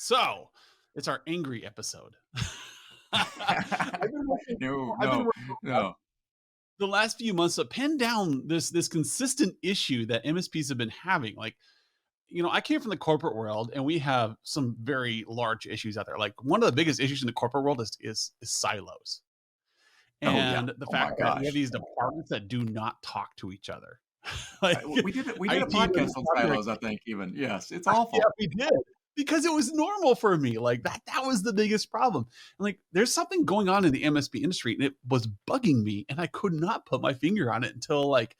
So it's our angry episode. No, I've been no, working no. the last few months to pin down this consistent issue that MSPs have been having. Like, I came from the corporate world, and we have some very large issues out there. Like, one of the biggest issues in the corporate world is silos, Oh yeah. and the Oh my fact that we have gosh. these departments that do not talk to each other. Like, We did a IT podcast doesn't on talk to silos, I think even. Yes, it's yeah, awful. we did. Because it was normal for me. Like that was the biggest problem. Like there's something going on in the MSP industry and it was bugging me and I could not put my finger on it until like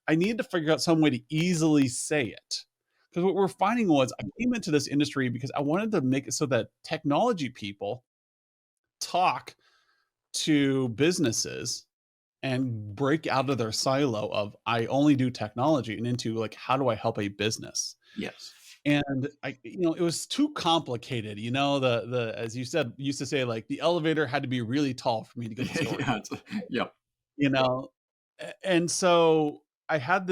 I needed to figure out some way to easily say it. Because what we're finding was I came into this industry because I wanted to make it so that technology people talk to businesses and break out of their silo of I only do technology and into like how do I help a business? Yes. And it was too complicated. The as you said, used to say like the elevator had to be really tall for me to get the story. Yeah, yep. You know, and so I've had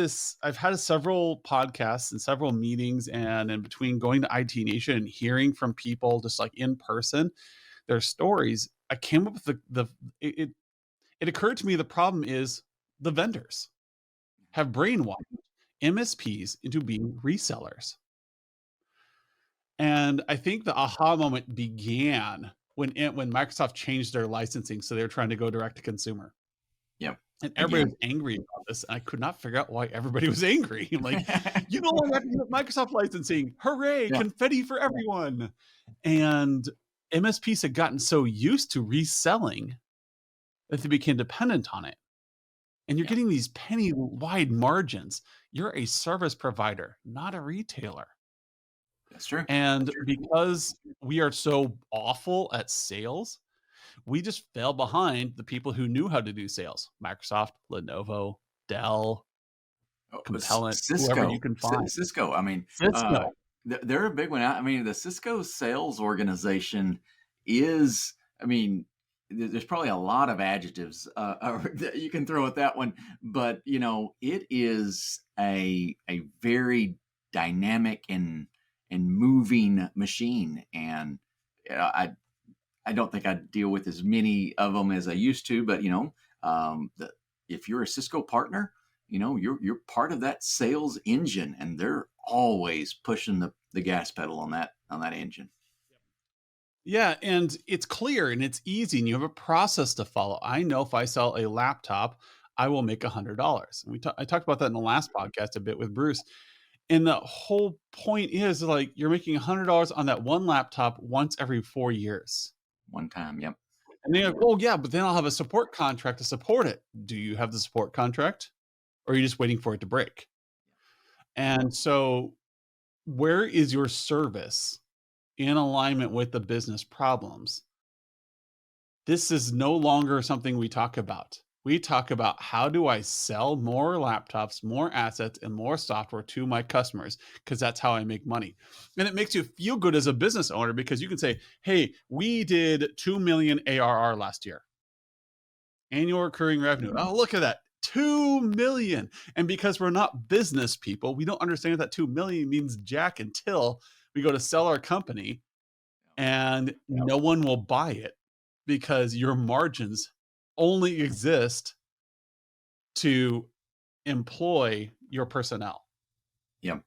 several podcasts and several meetings, and in between going to IT Nation and hearing from people just like in person, their stories, I came up with it occurred to me the problem is the vendors have brainwashed MSPs into being resellers. And I think the aha moment began when Microsoft changed their licensing, so they were trying to go direct to consumer. Yep. And everybody Again. was angry about this, and I could not figure out why everybody was angry. I'm like, "You no longer have to use Microsoft licensing. Hooray, Yeah. confetti for everyone." And MSPs had gotten so used to reselling that they became dependent on it. And you're Yeah. getting these penny wide margins. You're a service provider, not a retailer. That's true. That's And true. because we are so awful at sales, we just fell behind the people who knew how to do sales. Microsoft, Lenovo, Dell, Oh, Compellent, whoever Cisco, you can find. Cisco. I mean, Cisco. they're a big one. I mean, the Cisco sales organization is. I mean, there's probably a lot of adjectives that you can throw at that one, but it is a very dynamic and moving machine, and I don't think I deal with as many of them as I used to, but if you're a Cisco partner, you're part of that sales engine, and they're always pushing the gas pedal on that engine. Yeah, and it's clear and it's easy, and you have a process to follow. I know if I sell a laptop, I will make $100. And I talked about that in the last podcast a bit with Bruce. And the whole point is like you're making $100 on that one laptop once every 4 years. One time, yep. And then you're like, oh yeah, but then I'll have a support contract to support it. Do you have the support contract? Or are you just waiting for it to break? And so where is your service in alignment with the business problems? This is no longer something we talk about. We talk about how do I sell more laptops, more assets, and more software to my customers because that's how I make money. And it makes you feel good as a business owner because you can say, hey, we did 2 million ARR last year, annual recurring revenue. Mhm. Oh, look at that. 2 million. And because we're not business people, we don't understand that 2 million means jack until we go to sell our company and no one will buy it because your margins only exist to employ your personnel. Yep.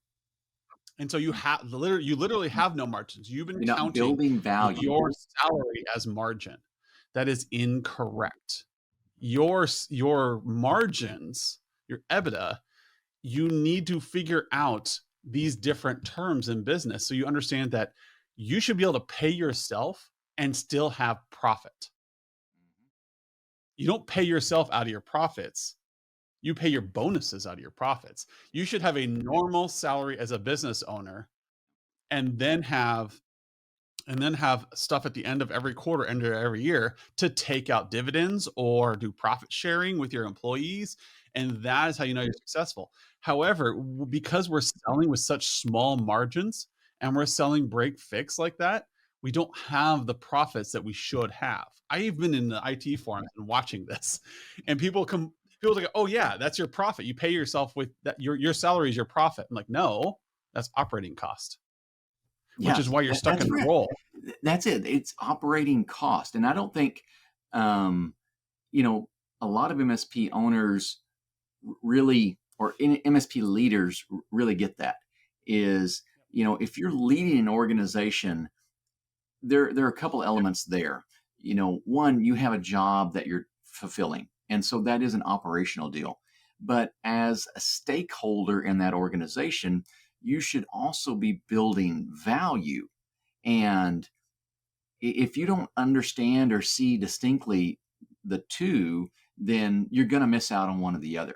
And so you literally have no margins. You've been You're not counting building value. your salary as margin. That is incorrect. Your margins, your EBITDA, you need to figure out these different terms in business so you understand that you should be able to pay yourself and still have profit. You don't pay yourself out of your profits. You pay your bonuses out of your profits. You should have a normal salary as a business owner and then have stuff at the end of every quarter, end of every year to take out dividends or do profit sharing with your employees. And that is how you know you're successful. However, because we're selling with such small margins and we're selling break fix like that, we don't have the profits that we should have. I've been in the IT forums and watching this, and people like, oh yeah, that's your profit. You pay yourself with that. Your salary is your profit. I'm like, no, that's operating cost. which is Yes, why you're stuck that's in the right. role. That's it. It's operating cost, and I don't think, um, you know, a lot of MSP owners really, or MSP leaders really get that. Is, if you're leading an organization, there are a couple elements there. One, you have a job that you're fulfilling, and so that is an operational deal. But as a stakeholder in that organization, you should also be building value. And if you don't understand or see distinctly the two, then you're going to miss out on one or the other.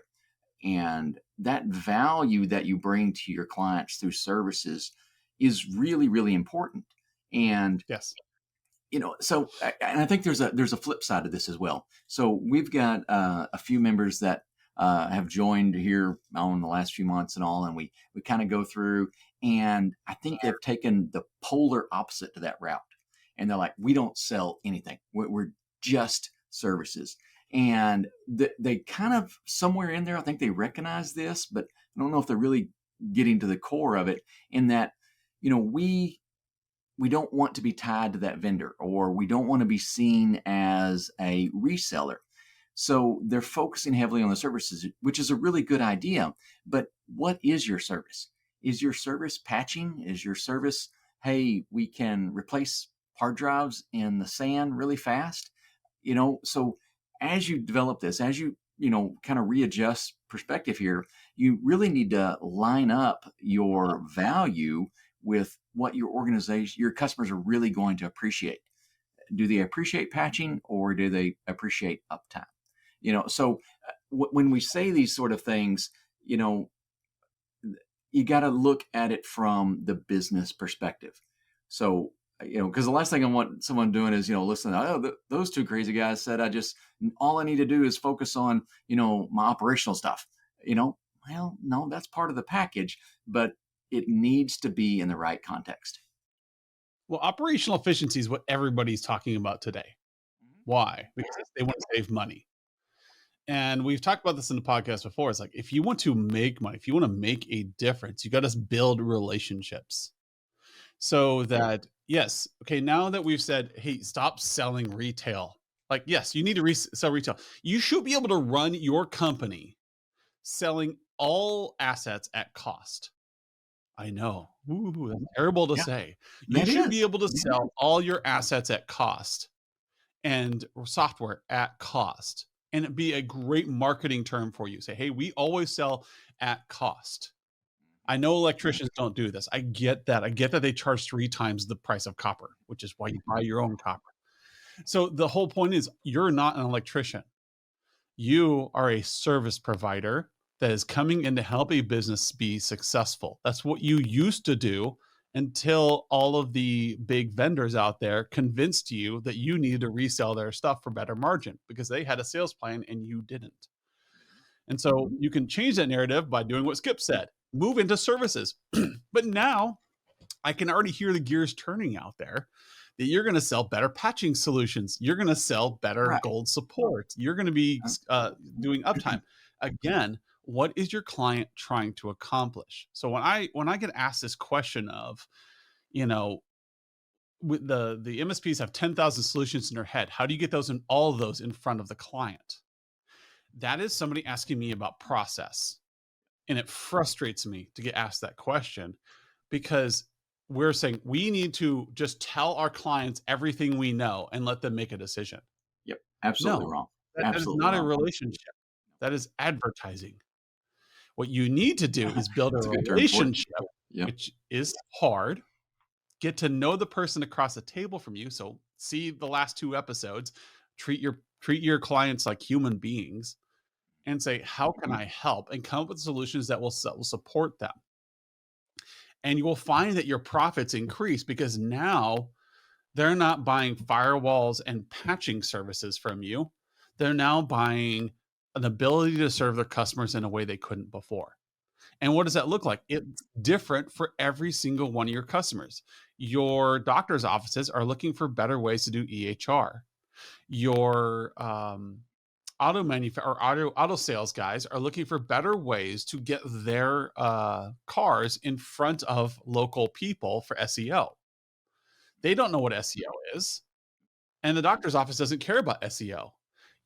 And that value that you bring to your clients through services is really, really important. And Yes. so and I think there's a flip side to this as well. So we've got a few members that have joined here in the last few months and all, and we kind of go through, and I think they've taken the polar opposite to that route, and they're like, we don't sell anything, we're just services. And they kind of, somewhere in there, I think they recognize this, but I don't know if they're really getting to the core of it. In that, we don't want to be tied to that vendor, or we don't want to be seen as a reseller. So they're focusing heavily on the services, which is a really good idea. But what is your service? Is your service patching? Is your service, hey, we can replace hard drives in the SAN really fast? So as you develop this, as you, kind of readjust perspective here, you really need to line up your value with what your organization, your customers are really going to appreciate. Do they appreciate patching, or do they appreciate uptime? So when we say these sort of things, you know, you got to look at it from the business perspective. So, because the last thing I want someone doing is, listen, those two crazy guys said, all I need to do is focus on, my operational stuff. You know, well, no, that's part of the package, but it needs to be in the right context. Well, operational efficiency is what everybody's talking about today. Mhm. Why? Because they want to save money. And we've talked about this in the podcast before. It's like, if you want to make money, if you want to make a difference, you got to build relationships. So that, yes, okay, now that we've said, hey, stop selling retail. Like, yes, you need to sell retail. You should be able to run your company selling all assets at cost. I know. Ooh, that's terrible to Yeah, say. You that should is. be able to sell all your assets at cost and software at cost. And it'd be a great marketing term for you. Say, hey, we always sell at cost. I know electricians don't do this. I get that. I get that they charge 3 times the price of copper, which is why you buy your own copper. So the whole point is, you're not an electrician. You are a service provider that is coming in to help a business be successful. That's what you used to do until all of the big vendors out there convinced you that you needed to resell their stuff for better margin because they had a sales plan and you didn't. And so you can change that narrative by doing what Skip said, move into services. But now I can already hear the gears turning out there, that you're going to sell better patching solutions. You're going to sell better Right. gold support. You're going to be doing uptime. Again, what is your client trying to accomplish? So when I get asked this question of, you know, with the MSPs have 10,000 solutions in their head, how do you get those in all of those in front of the client? That is somebody asking me about process. And it frustrates me to get asked that question, because we're saying we need to just tell our clients everything we know and let them make a decision. Yep. Absolutely No, wrong. that is Absolutely not a wrong. relationship. That is advertising. What you need to do is build a That's a good term for it. relationship, Yep. which is hard. Get to know the person across the table from you. So see the last 2 episodes. Treat your clients like human beings and say, how can I help? And come up with solutions that will support them. And you will find that your profits increase because now they're not buying firewalls and patching services from you. They're now buying an ability to serve their customers in a way they couldn't before. And what does that look like? It's different for every single one of your customers. Your doctor's offices are looking for better ways to do EHR. Your auto sales guys are looking for better ways to get their cars in front of local people for SEO. They don't know what SEO is, and the doctor's office doesn't care about SEO.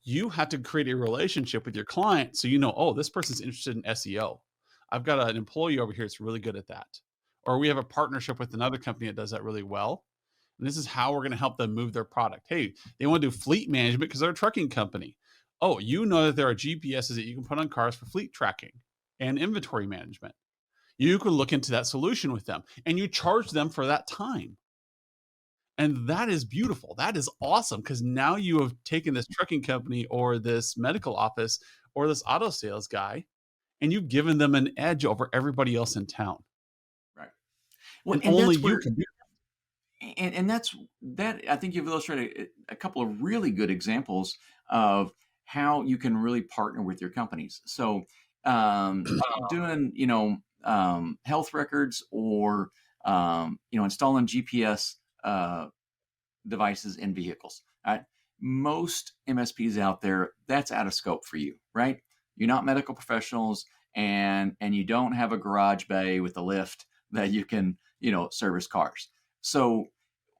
You have to create a relationship with your client so you know, oh, this person's interested in SEO. I've got an employee over here that's really good at that. Or we have a partnership with another company that does that really well. And this is how we're going to help them move their product. Hey, they want to do fleet management because they're a trucking company. Oh, you know that there are GPSs that you can put on cars for fleet tracking and inventory management. You can look into that solution with them and you charge them for that time. And that is beautiful. That is awesome because now you have taken this trucking company or this medical office or this auto sales guy and you've given them an edge over everybody else in town. Right. Well, And and only that's you where can do. and that's that I think you've illustrated a couple of really good examples of how you can really partner with your companies. So doing health records or installing GPS devices in vehicles. Right? Most MSPs out there, that's out of scope for you, right? You're not medical professionals, and you don't have a garage bay with a lift that you can service cars. So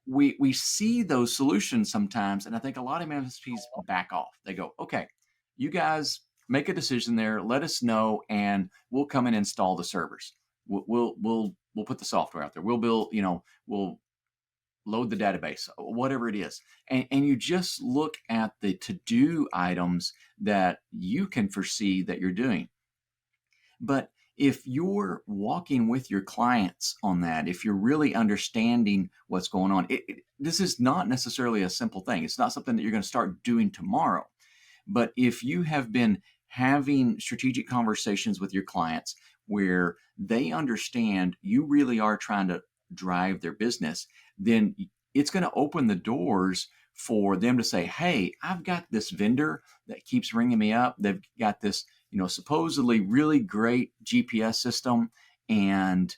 we see those solutions sometimes, and I think a lot of MSPs back off. They go, okay, you guys make a decision there. Let us know, and we'll come and install the servers. We'll put the software out there. We'll build, we'll load the database, whatever it is. And you just look at the to do items that you can foresee that you're doing. But if you're walking with your clients on that, if you're really understanding what's going on, this is not necessarily a simple thing. It's not something that you're going to start doing tomorrow. But if you have been having strategic conversations with your clients where they understand you really are trying to drive their business, then it's going to open the doors for them to say, hey, I've got this vendor that keeps ringing me up. They've got this, supposedly really great GPS system. And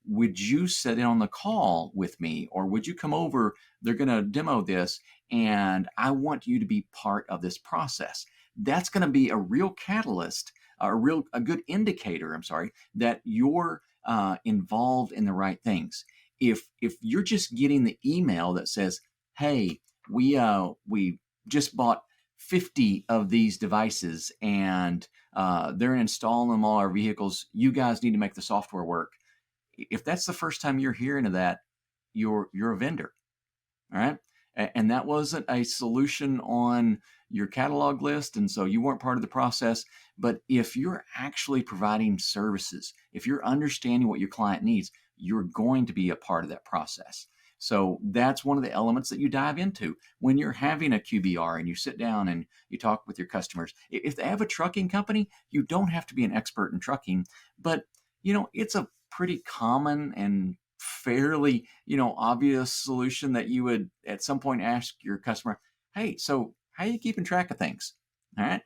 would you sit in on the call with me, or would you come over? They're going to demo this, and I want you to be part of this process. That's going to be a real catalyst, a good indicator. I'm sorry, that you're involved in the right things. If you're just getting the email that says, "Hey, we just bought 50 of these devices, and they're installing them all our vehicles. You guys need to make the software work." If that's the first time you're hearing of that, you're a vendor, all right? And that wasn't a solution on your catalog list, and so you weren't part of the process. But if you're actually providing services, if you're understanding what your client needs, you're going to be a part of that process. So that's one of the elements that you dive into when you're having a QBR and you sit down and you talk with your customers. If they have a trucking company, you don't have to be an expert in trucking, but it's a pretty common and fairly obvious solution that you would at some point ask your customer, hey, so how are you keeping track of things? All right.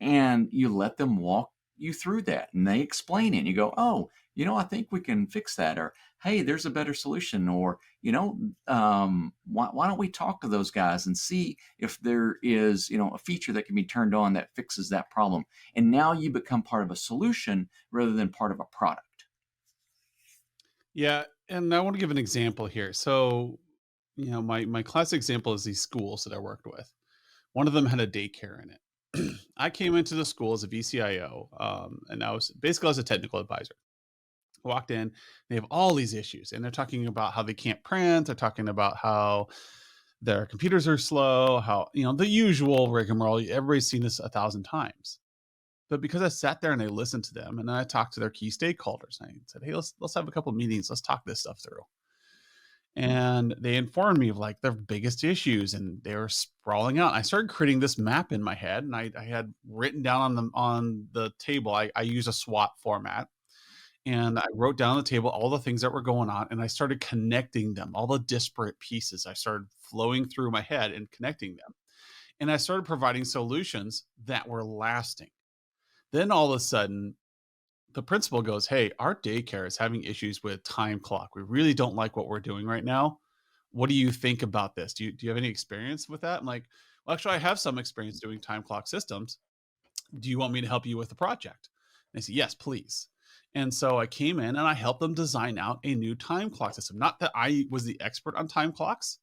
And you let them walk you through that, and they explain it, and you go, oh, I think we can fix that, or hey, there's a better solution, or why don't we talk to those guys and see if there is a feature that can be turned on that fixes that problem. And now you become part of a solution rather than part of a product. Yeah, and I want to give an example here. So, my classic example is these schools that I worked with. One of them had a daycare in it. I came into the school as a VCIO, and I was a technical advisor. Walked in, they have all these issues, and they're talking about how they can't print. They're talking about how their computers are slow, how the usual rigmarole. Everybody's seen this 1,000 times. But because I sat there and I listened to them, and then I talked to their key stakeholders, and I said, "Hey, let's have a couple of meetings. Let's talk this stuff through." And they informed me of like their biggest issues, and they were sprawling out. I started creating this map in my head, and I had written down on the table. I use a SWOT format, and I wrote down on the table all the things that were going on, and I started connecting them, all the disparate pieces. I started flowing through my head and connecting them, and I started providing solutions that were lasting. Then all of a sudden, the principal goes, "Hey, our daycare is having issues with time clock. We really don't like what we're doing right now. What do you think about this? Do you have any experience with that?" I'm like, Well, actually, I have some experience doing time clock systems. Do you want me to help you with the project? And they said, yes, please. And so I came in and I helped them design out a new time clock system. Not that I was the expert on time clocks,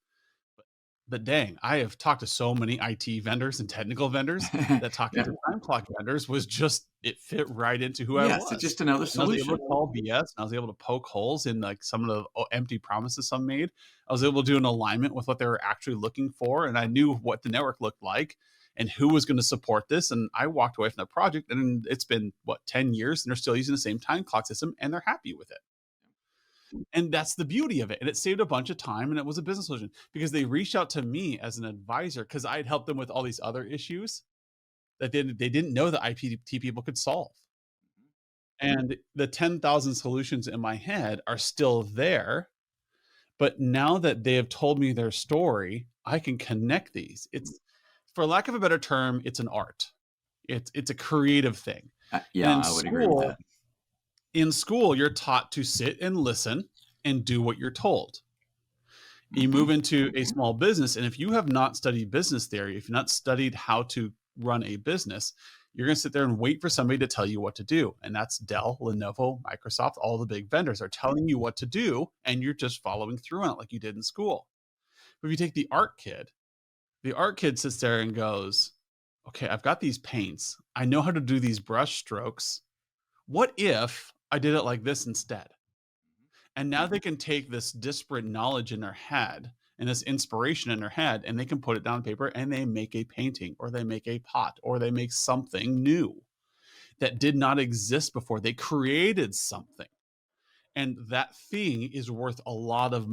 but dang, I have talked to so many IT vendors and technical vendors that talking Yeah. to time clock vendors was just it fit right into who I Yes, it's was. just another And I was able solution. to call BS, and I was able to poke holes in like some of the empty promises some made. I was able to do an alignment with what they were actually looking for, and I knew what the network looked like and who was going to support this. And I walked away from that project, and it's been what 10 years, and they're still using the same time clock system, and they're happy with it. And that's the beauty of it. And it saved a bunch of time and it was a business solution because they reached out to me as an advisor because I had helped them with all these other issues that they didn't know that IPT people could solve. And the 10,000 solutions in my head are still there. But now that they have told me their story, I can connect these. It's, for lack of a better term, it's an art. It's a creative thing. And Yeah, I would agree with that. in school, you're taught to sit and listen and do what you're told. You move Hmm. into a small business, and if you have not studied business theory, if you've not studied how to run a business, you're going to sit there and wait for somebody to tell you what to do. And that's Dell, Lenovo, Microsoft, all the big vendors are telling you what to do, and you're just following through on it like you did in school. But if you take the art kid sits there and goes, okay, I've got these paints. I know how to do these brush strokes. What if I did it like this instead? And now they can take this disparate knowledge in their head and this inspiration in their head, and they can put it down on paper and they make a painting or they make a pot or they make something new that did not exist before. They created something. And that thing is worth a lot of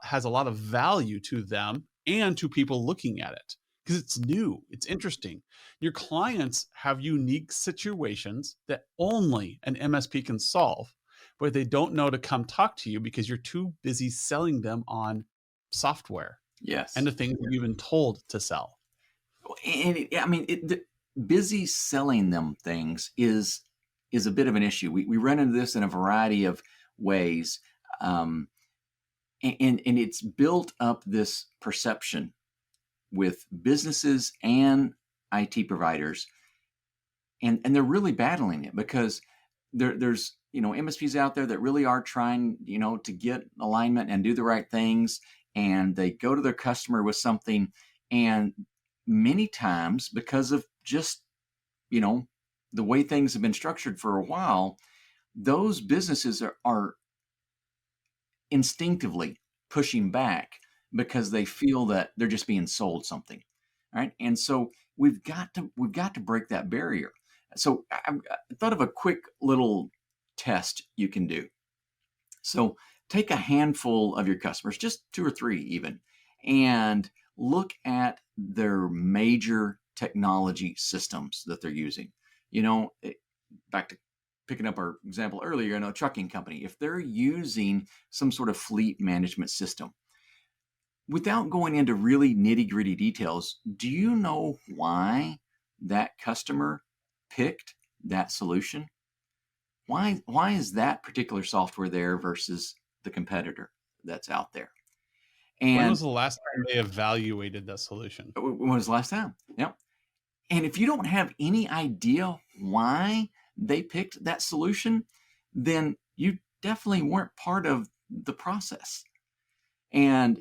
has a lot of value to them and to people looking at it because it's new, it's interesting. Your clients have unique situations that only an MSP can solve, but they don't know to come talk to you because you're too busy selling them on software and Yes. the things that you've been told to sell. And I mean, busy selling them things is a bit of an issue. We run into this in a variety of ways, um, and it's built up this perception with businesses and IT providers, and they're really battling it because there's MSPs out there that really are trying to get alignment and do the right things, and they go to their customer with something, and many times because of just you know the way things have been structured for a while, those businesses are instinctively pushing back because they feel that they're just being sold something, right? And so we've got to break that barrier. So I thought of a quick little test you can do. So take a handful of your customers, just two or three even, and look at their major technology systems that they're using. Back to picking up our example earlier, a trucking company, if they're using some sort of fleet management system, without going into really nitty gritty details, do you know why that customer picked that solution? Why is that particular software there versus the competitor that's out there? When And was the last time they evaluated that solution? when was the last time? Yeah. And if you don't have any idea why they picked that solution, then you definitely weren't part of the process. And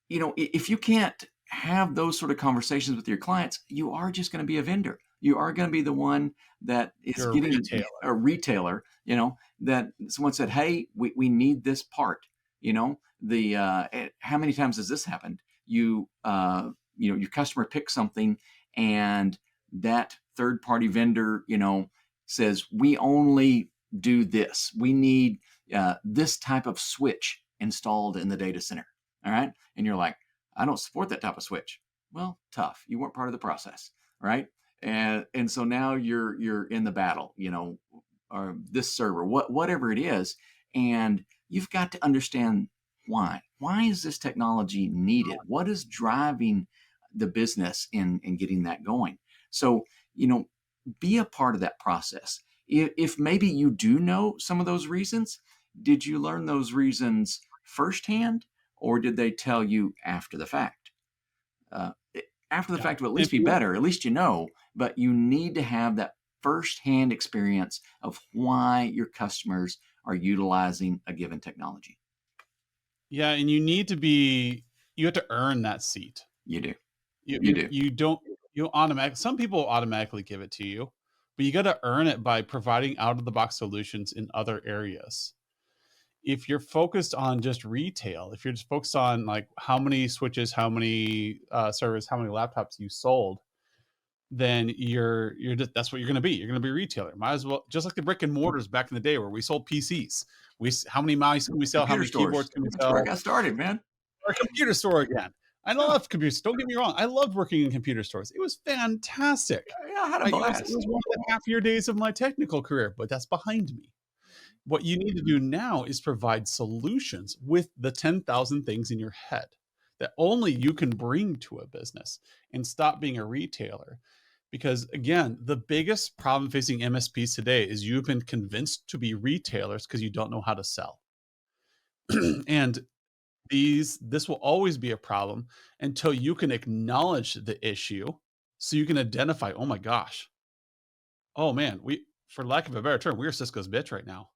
if you can't have those sort of conversations with your clients, you are just going to be a vendor. You are going to be the one that is You're a getting retailer. a retailer, that someone said, hey, we need this part. How many times has this happened? Your customer picks something, and that third party vendor, says, we only do this. We need this type of switch installed in the data center. All right. And you're like, I don't support that type of switch. Well, tough. You weren't part of the process, right? And so now you're in the battle, or this server, whatever it is, and you've got to understand why. Why is this technology needed? What is driving the business in getting that going? So, be a part of that process. If maybe you do know some of those reasons, did you learn those reasons firsthand, or did they tell you after the fact? After the Yeah. fact will at And least be better. At least you know, but you need to have that firsthand experience of why your customers are utilizing a given technology. yeah, and you have to earn that seat. You do. You You you do. you don't you automatic some people automatically give it to you, but you gotta earn it by providing out of the box solutions in other areas. If you're focused on just retail, if you're just focused on like how many switches, how many servers, how many laptops you sold, then you're just that's what you're going to be. You're going to be a retailer. Might as well just like the brick and mortars back in the day where we sold PCs. How many mice can we sell? How Computer many keyboards stores. can we That's where I sell? got started, man. Our computer store again. I Yeah. love computers. Don't get me wrong. I loved working in computer stores. It was fantastic. Yeah, I had a It was blast. one of the happier days of my technical career, but that's behind me. What you need to do now is provide solutions with the 10,000 things in your head that only you can bring to a business and stop being a retailer. Because again, the biggest problem facing MSPs today is you've been convinced to be retailers because you don't know how to sell. And this will always be a problem until you can acknowledge the issue so you can identify, oh my gosh, oh man, for lack of a better term, we're Cisco's bitch right now.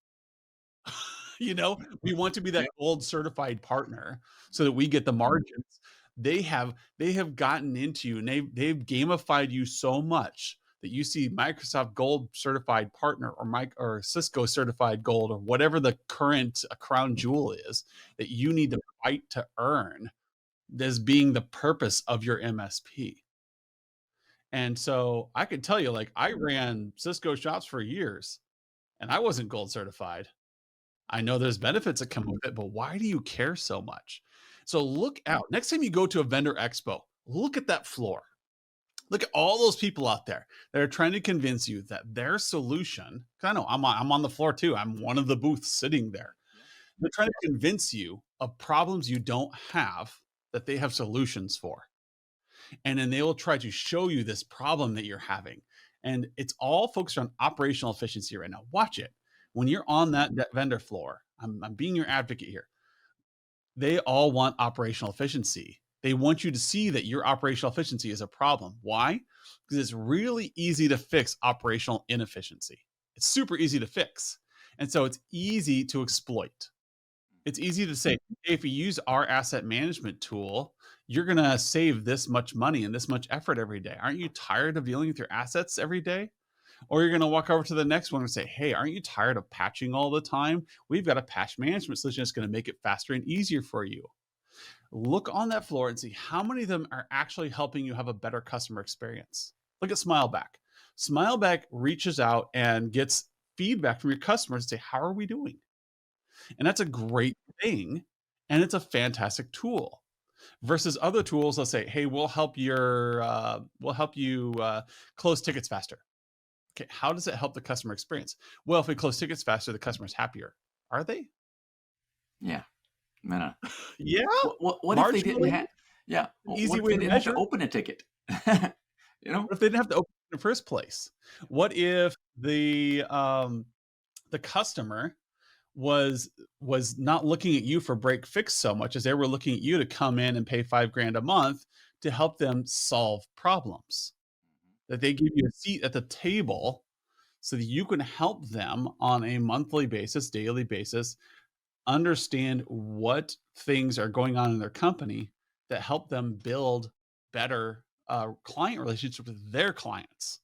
We want to be that Yeah. gold certified partner so that we get the margins. They have gotten into you and they've gamified you so much that you see Microsoft gold certified partner or Mike or Cisco certified gold or whatever the current crown jewel is that you need to fight to earn as being the purpose of your MSP. And so I could tell you, like, I ran Cisco shops for years and I wasn't gold certified. I know there's benefits that come with it, but why do you care so much? So look out. Next time you go to a vendor expo, look at that floor. Look at all those people out there that are trying to convince you that their solution, 'cause I know I'm on the floor too. I'm one of the booths sitting there. They're trying to convince you of problems you don't have that they have solutions for. And then they will try to show you this problem that you're having. And it's all focused on operational efficiency right now. Watch it. When you're on that vendor floor, I'm being your advocate here. They all want operational efficiency. They want you to see that your operational efficiency is a problem. Why? Because it's really easy to fix operational inefficiency. It's super easy to fix. And so it's easy to exploit. It's easy to say, "Hey, if you use our asset management tool, you're gonna save this much money and this much effort every day. Aren't you tired of dealing with your assets every day?" Or you're gonna walk over to the next one and say, "Hey, aren't you tired of patching all the time? We've got a patch management solution that's gonna make it faster and easier for you." Look on that floor and see how many of them are actually helping you have a better customer experience. Look at Smileback. Smileback reaches out and gets feedback from your customers and say, "How are we doing?" And that's a great thing, and it's a fantastic tool versus other tools that say, "Hey, we'll help you close tickets faster." Okay, how does it help the customer experience? Well, if we close tickets faster, the customer's happier. Are they? Yeah. Man, Yeah, what if they didn't marginally. have? Yeah. An What easy if way they to didn't have to measure. open a ticket? you know. What if they didn't have to open in the first place? What if the customer was not looking at you for break fix so much as they were looking at you to come in and pay 5 grand a month to help them solve problems? That they give you a seat at the table so that you can help them on a monthly basis, daily basis, understand what things are going on in their company that help them build better client relationships with their clients.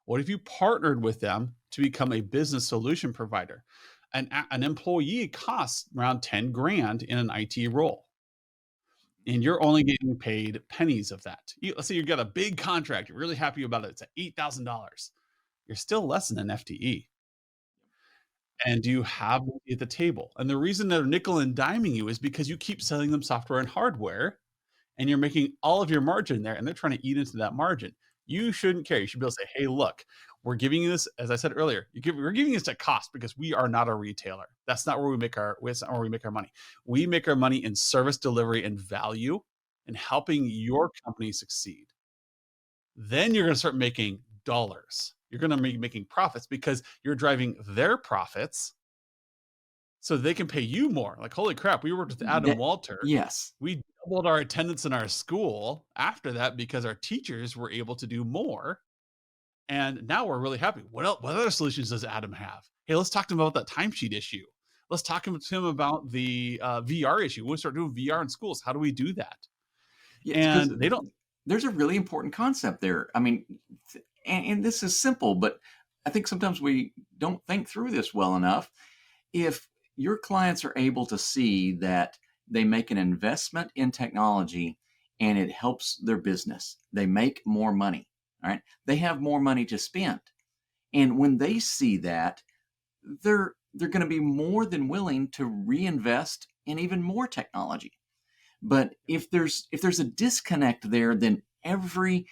What if you partnered with them to become a business solution provider? An employee costs around 10 grand in an IT role, and you're only getting paid pennies of that. Let's say you got a big contract, you're really happy about it, it's at $8,000. You're still less than an FTE. And do you have money at the table? And the reason they're nickel and diming you is because you keep selling them software and hardware and you're making all of your margin there and they're trying to eat into that margin. You shouldn't care. You should be able to say, "Hey, look, we're giving you this, as I said earlier, we're giving this at cost because we are not a retailer. That's not where we make our money. We make our money in service delivery and value and helping your company succeed." Then you're going to start making dollars. You're going to be making profits because you're driving their profits so they can pay you more. Like, holy crap, we worked with Adam That Walter. yes. We doubled our attendance in our school after that because our teachers were able to do more. And now we're really happy. What other solutions does Adam have? Hey, let's talk to him about that timesheet issue. Let's talk to him about the VR issue. When we start doing VR in schools, how do we do that? Yeah, because And they don't. there's a really important concept there. I mean, and this is simple, but I think sometimes we don't think through this well enough. If your clients are able to see that they make an investment in technology and it helps their business, they make more money, all right? They have more money to spend. And when they see that, they're going to be more than willing to reinvest in even more technology. But if there's a disconnect there, then every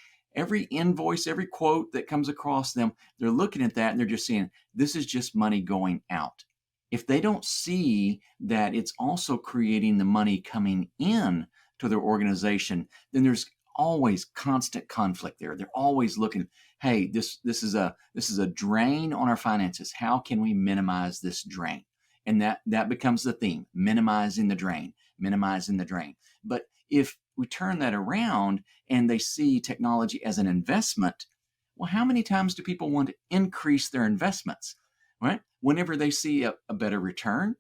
invoice, every quote that comes across them, they're looking at that and they're just saying, this is just money going out. If they don't see that it's also creating the money coming in to their organization, then there's always constant conflict there. They're always looking, hey, this is a drain on our finances. How can we minimize this drain? And that becomes the theme, minimizing the drain, minimizing the drain. But if we turn that around and they see technology as an investment, well, how many times do people want to increase their investments? Right? Whenever they see a better return,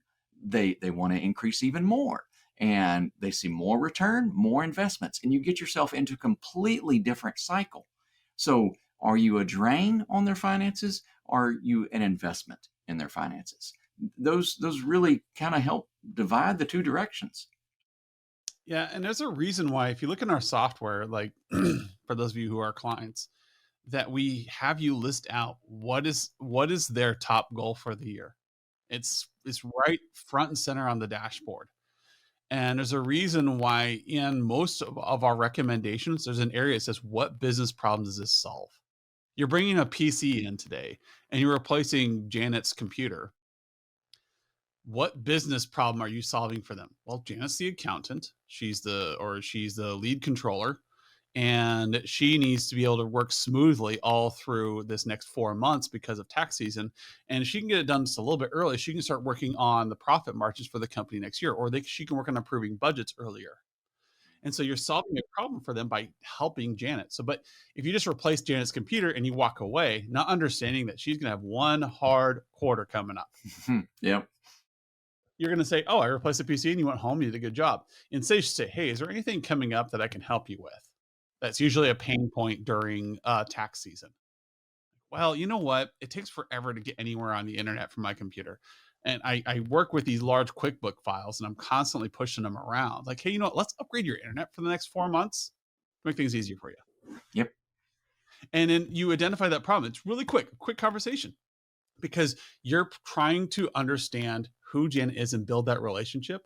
they want to increase even more. And they see more return, more investments, and you get yourself into a completely different cycle. So, are you a drain on their finances? Or are you an investment in their finances? Those really kind of help divide the two directions. Yeah, and there's a reason why if you look in our software, like for those of you who are clients, that we have you list out what is their top goal for the year. It's right front and center on the dashboard. And there's a reason why in most of our recommendations, there's an area that says, what business problem does this solve? You're bringing a PC in today and you're replacing Janet's computer. What business problem are you solving for them? Well, Janet's the accountant. She's the lead controller, and she needs to be able to work smoothly all through this next 4 months because of tax season. And if she can get it done just a little bit early, she can start working on the profit margins for the company next year, or she can work on improving budgets earlier. And so you're solving a problem for them by helping Janet. So, but if you just replace Janet's computer and you walk away, not understanding that she's going to have one hard quarter coming up, Yep. you're going to say, "Oh, I replaced the PC and you went home. You did a good job." Instead, you should say, "Hey, is there anything coming up that I can help you with?" That's usually a pain point during tax season. Well, you know what? It takes forever to get anywhere on the internet from my computer. And I work with these large QuickBook files and I'm constantly pushing them around. Like, hey, you know what? Let's upgrade your internet for the next 4 months to make things easier for you. Yep. And then you identify that problem. It's really quick conversation because you're trying to understand who Jen is and build that relationship.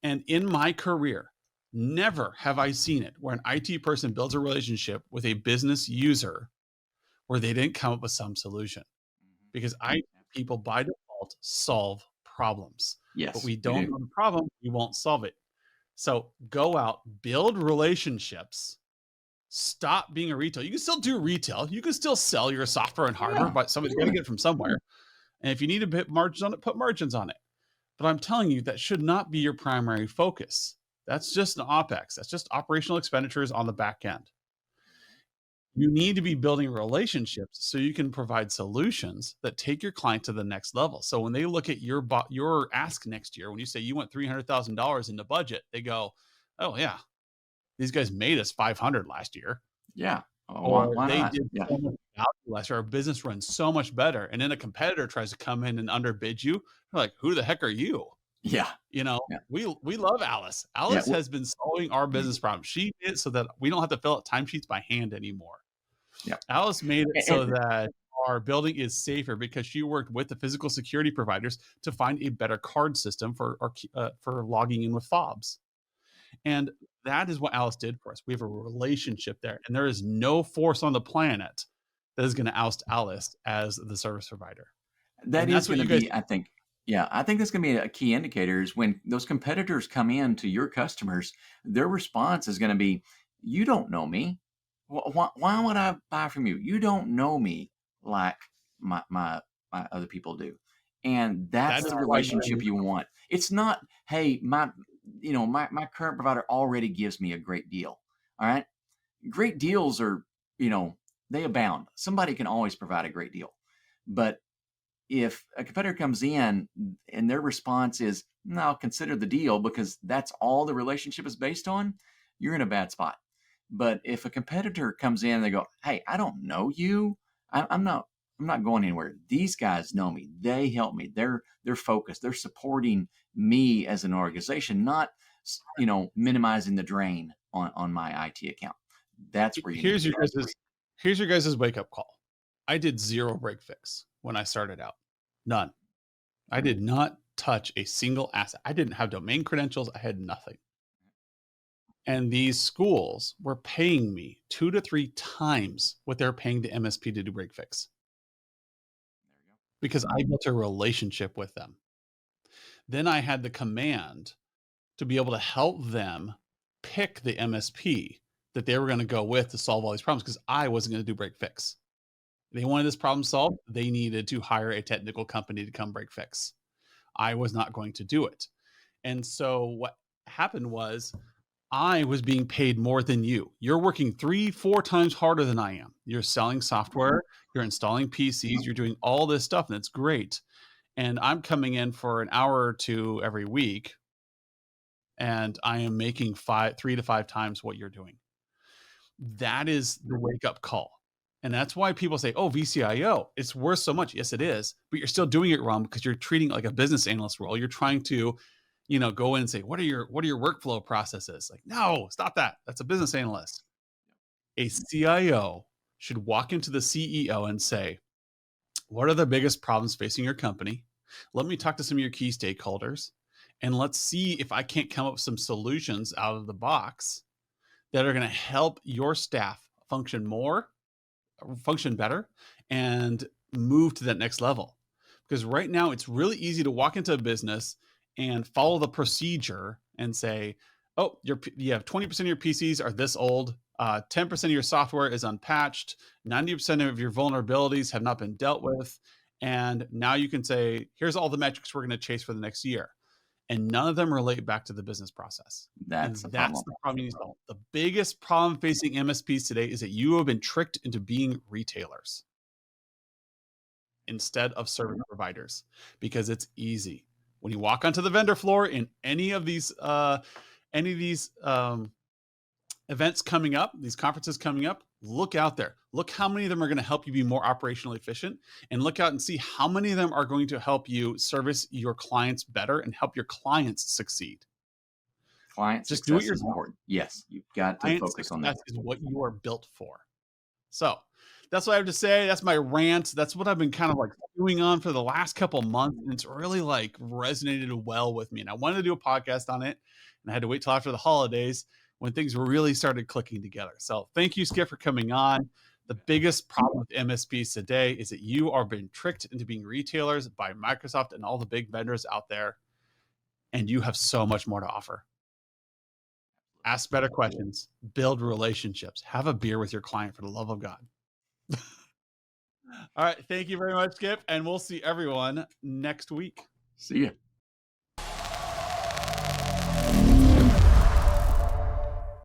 And in my career, never have I seen it where an IT person builds a relationship with a business user where they didn't come up with some solution. Because IT people by default solve problems, but Yes, we we don't do. know the problem, we won't solve it. So go out, build relationships, stop being a retail. You can still do retail. You can still sell your software and hardware, Yeah, but somebody's got to sure. get it from somewhere. And if you need to put margins on it, put margins on it. But I'm telling you, that should not be your primary focus. That's just an OPEX. That's just operational expenditures on the back end. You need to be building relationships so you can provide solutions that take your client to the next level. So when they look at your ask next year, when you say you want $300,000 in the budget, they go, "Oh yeah, these guys made us 500 last year." Yeah. Oh, why, Or why they not? did Yeah. so much value last year. Our business runs so much better. And then a competitor tries to come in and underbid you. You're like, who the heck are you? Yeah. You know, Yeah. we love Alice. Yeah. Alice has been solving our business problem. She did it so that we don't have to fill out timesheets by hand anymore. Yeah. Alice made it so And that our building is safer because she worked with the physical security providers to find a better card system for logging in with fobs. And that is what Alice did for us. We have a relationship there, and there is no force on the planet that is going to oust Alice as the service provider. that And is that's what going to you guys. be, I think, yeah, I think that's going to be a key indicator is when those competitors come in to your customers, their response is going to be, you don't know me. Why would I buy from you? You don't know me like my other people do. And That that's is the why you relationship you want. It's not, hey, my current provider already gives me a great deal. All right. Great deals are, you know, they abound. Somebody can always provide a great deal. But if a competitor comes in and their response is, no, consider the deal because that's all the relationship is based on, you're in a bad spot. But if a competitor comes in and they go, hey, I don't know you, I'm not going anywhere. These guys know me. They help me. They're focused. They're supporting me as an organization, not minimizing the drain on my IT account. That's where you need to here's be. your guys' wake up call. I did 0 break fix when I started out. None. I did not touch a single asset. I didn't have domain credentials. I had nothing. And these schools were paying me 2 to 3 times what they're paying the MSP to do break fix There you go. because I built a relationship with them. Then I had the command to be able to help them pick the MSP that they were going to go with to solve all these problems because I wasn't going to do break fix. They wanted this problem solved. They needed to hire a technical company to come break fix. I was not going to do it. And so what happened was I was being paid more than you. You're working 3, 4 times harder than I am. You're selling software, you're installing PCs, you're doing all this stuff, and it's great. And I'm coming in for an hour or 2 every week, and I am making 3 to 5 times what you're doing. That is the wake up call. And that's why people say, oh, VCIO, it's worth so much. Yes, it is, but you're still doing it wrong because you're treating it like a business analyst role. You're trying to, go in and say, what are your workflow processes? Like, no, stop that. That's a business analyst. A CIO should walk into the CEO and say, what are the biggest problems facing your company? Let me talk to some of your key stakeholders and let's see if I can't come up with some solutions out of the box that are going to help your staff function better, and move to that next level. Because right now it's really easy to walk into a business and follow the procedure and say, oh, you have 20% of your PCs are this old, 10% of your software is unpatched, 90% of your vulnerabilities have not been dealt with. And now you can say, here's all the metrics we're going to chase for the next year. And none of them relate back to the business process. And That's a that's problem. the problem you need to solve. The biggest problem facing MSPs today is that you have been tricked into being retailers instead of service providers because it's easy. When you walk onto the vendor floor in any of these events coming up, these conferences coming up, look out there. Look how many of them are going to help you be more operationally efficient, and look out and see how many of them are going to help you service your clients better and help your clients succeed. Client Just do it success is yourself. important. Yes, you've got to Client focus on that. success is what you are built for. So that's what I have to say. That's my rant. That's what I've been kind of like doing on for the last couple months. And it's really like resonated well with me. And I wanted to do a podcast on it. And I had to wait till after the holidays when things really started clicking together. So thank you, Skip, for coming on. The biggest problem with MSPs today is that you are being tricked into being retailers by Microsoft and all the big vendors out there. And you have so much more to offer. Ask better questions, build relationships, have a beer with your client for the love of God. All right. Thank you very much, Skip. And we'll see everyone next week. See ya.